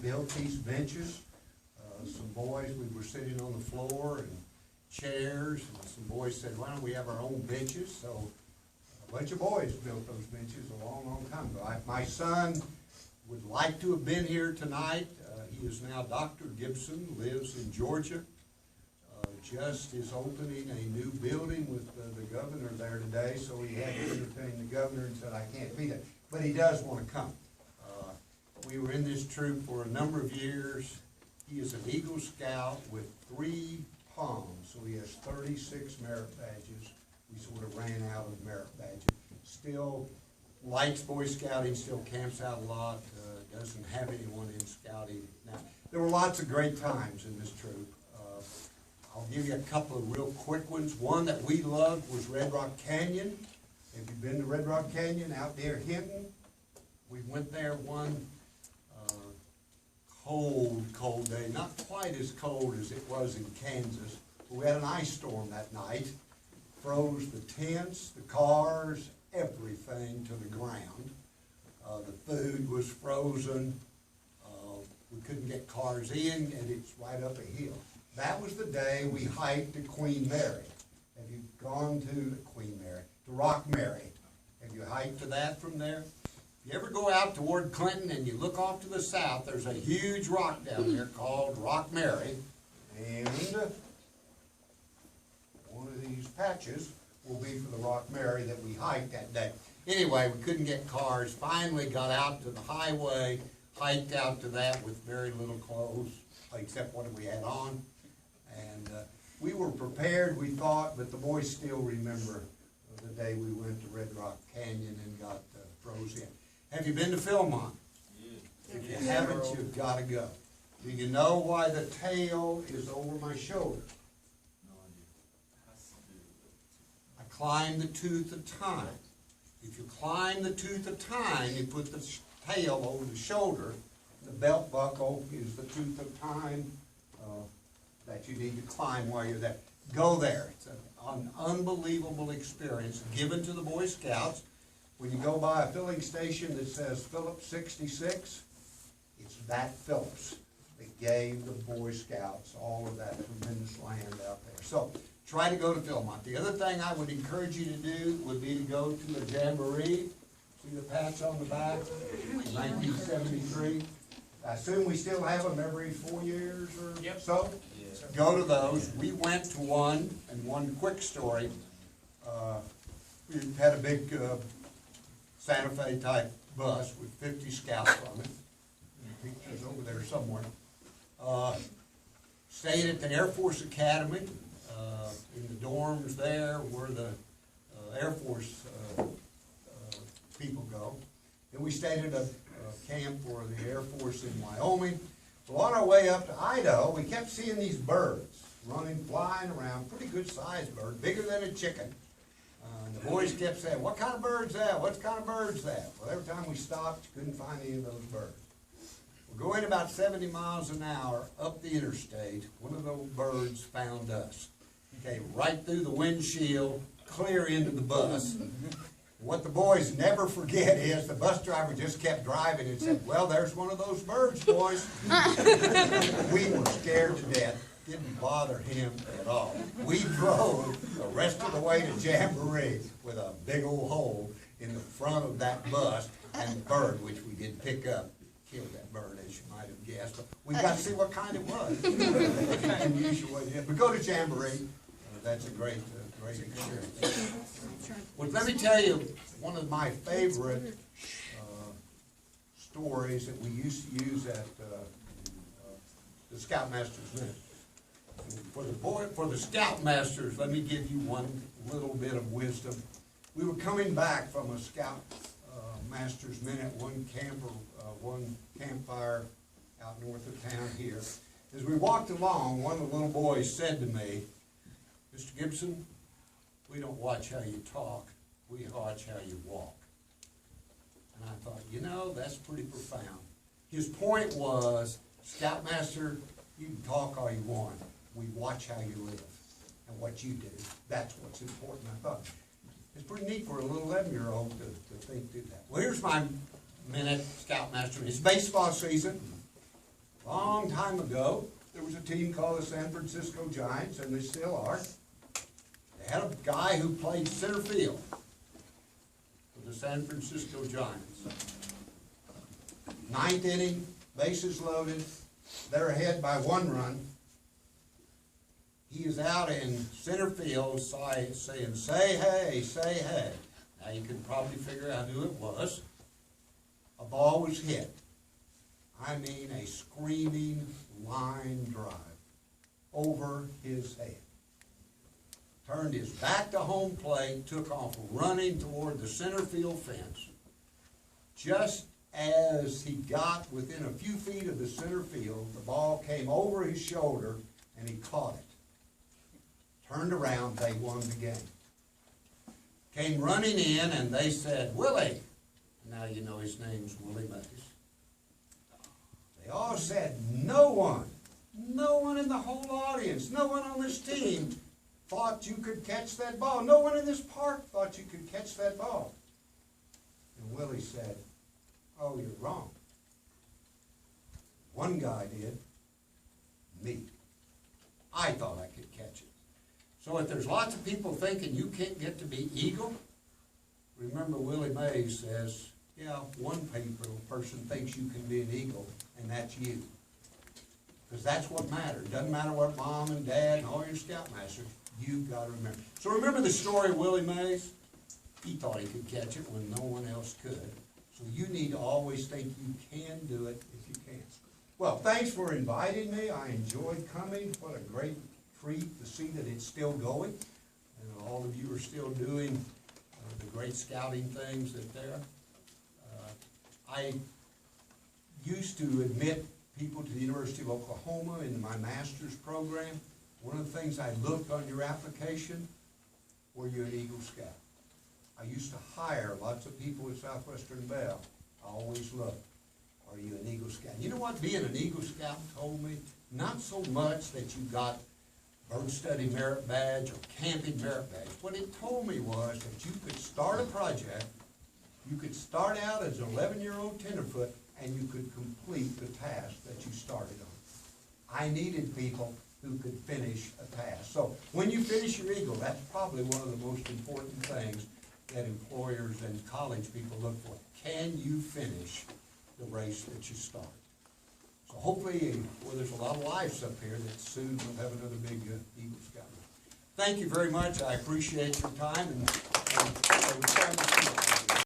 built these benches. Some boys, we were sitting on the floor and chairs, and some boys said, why don't we have our own benches? So a bunch of boys built those benches a long, long time ago. My son would like to have been here tonight. He is now Dr. Gibson, lives in Georgia. Just is opening a new building with the governor there today, so he had to entertain the governor and said, I can't be there. But he does want to come. We were in this troop for a number of years. He is an Eagle Scout with 3 palms, so he has 36 merit badges. We sort of ran out of merit badges. Still likes Boy Scouting, still camps out a lot, doesn't have anyone in Scouting now. There were lots of great times in this troop. I'll give you a couple of real quick ones. One that we loved was Red Rock Canyon. Have you been to Red Rock Canyon out there, Hinton? We went there one cold day, not quite as cold as it was in Kansas. We had an ice storm that night, froze the tents, the cars, everything to the ground. The food was frozen. We couldn't get cars in, and it's right up a hill. That was the day we hiked to Queen Mary. Have you gone to Queen Mary, to Rock Mary? Have you hiked to that from there? If you ever go out toward Clinton and you look off to the south, there's a huge rock down there called Rock Mary. And one of these patches will be for the Rock Mary that we hiked that day. Anyway, we couldn't get cars. Finally got out to the highway, hiked out to that with very little clothes, except what we had on. And we were prepared, we thought, but the boys still remember the day we went to Red Rock Canyon and got frozen. Have you been to Philmont? Yeah. If you haven't, you've got to go. Do you know why the tail is over my shoulder? No idea. I climb the tooth of time. If you climb the tooth of time, you put the tail over the shoulder. The belt buckle is the tooth of time that you need to climb while you're there. Go there. It's an unbelievable experience given to the Boy Scouts. When you go by a filling station that says Phillips 66, it's that Phillips that gave the Boy Scouts all of that tremendous land out there. So try to go to Philmont. The other thing I would encourage you to do would be to go to the Jamboree. See the patch on the back? 1973. I assume we still have them every 4 years or so? Yes. Go to those. We went to one, and one quick story. We had a big Santa Fe type bus with 50 scouts on it. Pictures over there somewhere. Stayed at the Air Force Academy. In the dorms there where the Air Force people go. Then we stayed at a camp for the Air Force in Wyoming. So on our way up to Idaho, we kept seeing these birds running, flying around, pretty good sized bird, bigger than a chicken. And the boys kept saying, what kind of bird's that? What kind of bird's that? Well, every time we stopped, you couldn't find any of those birds. We're going about 70 miles an hour up the interstate. One of those birds found us. Came right through the windshield, clear into the bus. What the boys never forget is the bus driver just kept driving and said, well, there's one of those birds, boys. We were scared to death. Didn't bother him at all. We drove the rest of the way to Jamboree with a big old hole in the front of that bus, and the bird, which we did pick up, killed that bird, as you might have guessed. But we got to see what kind it was. Unusual. But go to Jamboree. That's a great experience. Well, let me tell you one of my favorite stories that we used to use at the Scoutmaster's Minute. For the Scoutmasters, let me give you one little bit of wisdom. We were coming back from a Scoutmaster's Minute, one campfire out north of town here. As we walked along, one of the little boys said to me, Mr. Gibson, we don't watch how you talk, we watch how you walk. And I thought, you know, that's pretty profound. His point was, Scoutmaster, you can talk all you want. We watch how you live and what you do. That's what's important. I thought, it's pretty neat for a little 11-year-old to think do that. Well, here's my minute, Scoutmaster. It's baseball season. Long time ago, there was a team called the San Francisco Giants, and they still are. They had a guy who played center field for the San Francisco Giants. Ninth inning, bases loaded, they're ahead by 1 run. He is out in center field saying, "Say hey, say hey." Now you can probably figure out who it was. A ball was hit. I mean a screaming line drive over his head. Turned his back to home plate, took off running toward the center field fence. Just as he got within a few feet of the center field, the ball came over his shoulder and he caught it. Turned around, they won the game. Came running in and they said, "Willie." Now you know his name's Willie Mays. They all said, no one in the whole audience, no one on this team thought you could catch that ball. No one in this park thought you could catch that ball. And Willie said, "Oh, you're wrong. One guy did, me. I thought I could catch it." So if there's lots of people thinking you can't get to be eagle, remember Willie Mays says, yeah, one person thinks you can be an eagle, and that's you. Because that's what matters. It doesn't matter what mom and dad and all your scoutmasters, you've got to remember. So remember the story of Willie Mays? He thought he could catch it when no one else could. So you need to always think you can do it if you can. Well, thanks for inviting me. I enjoyed coming. What a great treat to see that it's still going. And all of you are still doing the great scouting things that there. I used to admit people to the University of Oklahoma in my master's program. One of the things I looked on your application, were you an Eagle Scout? I used to hire lots of people at Southwestern Bell. I always looked, are you an Eagle Scout? You know what being an Eagle Scout told me? Not so much that you got bird study merit badge or camping merit badge. What it told me was that you could start a project, you could start out as an 11-year-old tenderfoot, and you could complete the task that you started on. I needed people who could finish a task. So when you finish your Eagle, that's probably one of the most important things that employers and college people look for. Can you finish the race that you started? So hopefully, well, there's a lot of lives up here that soon will have another big Eagle Scout. Thank you very much. I appreciate your time and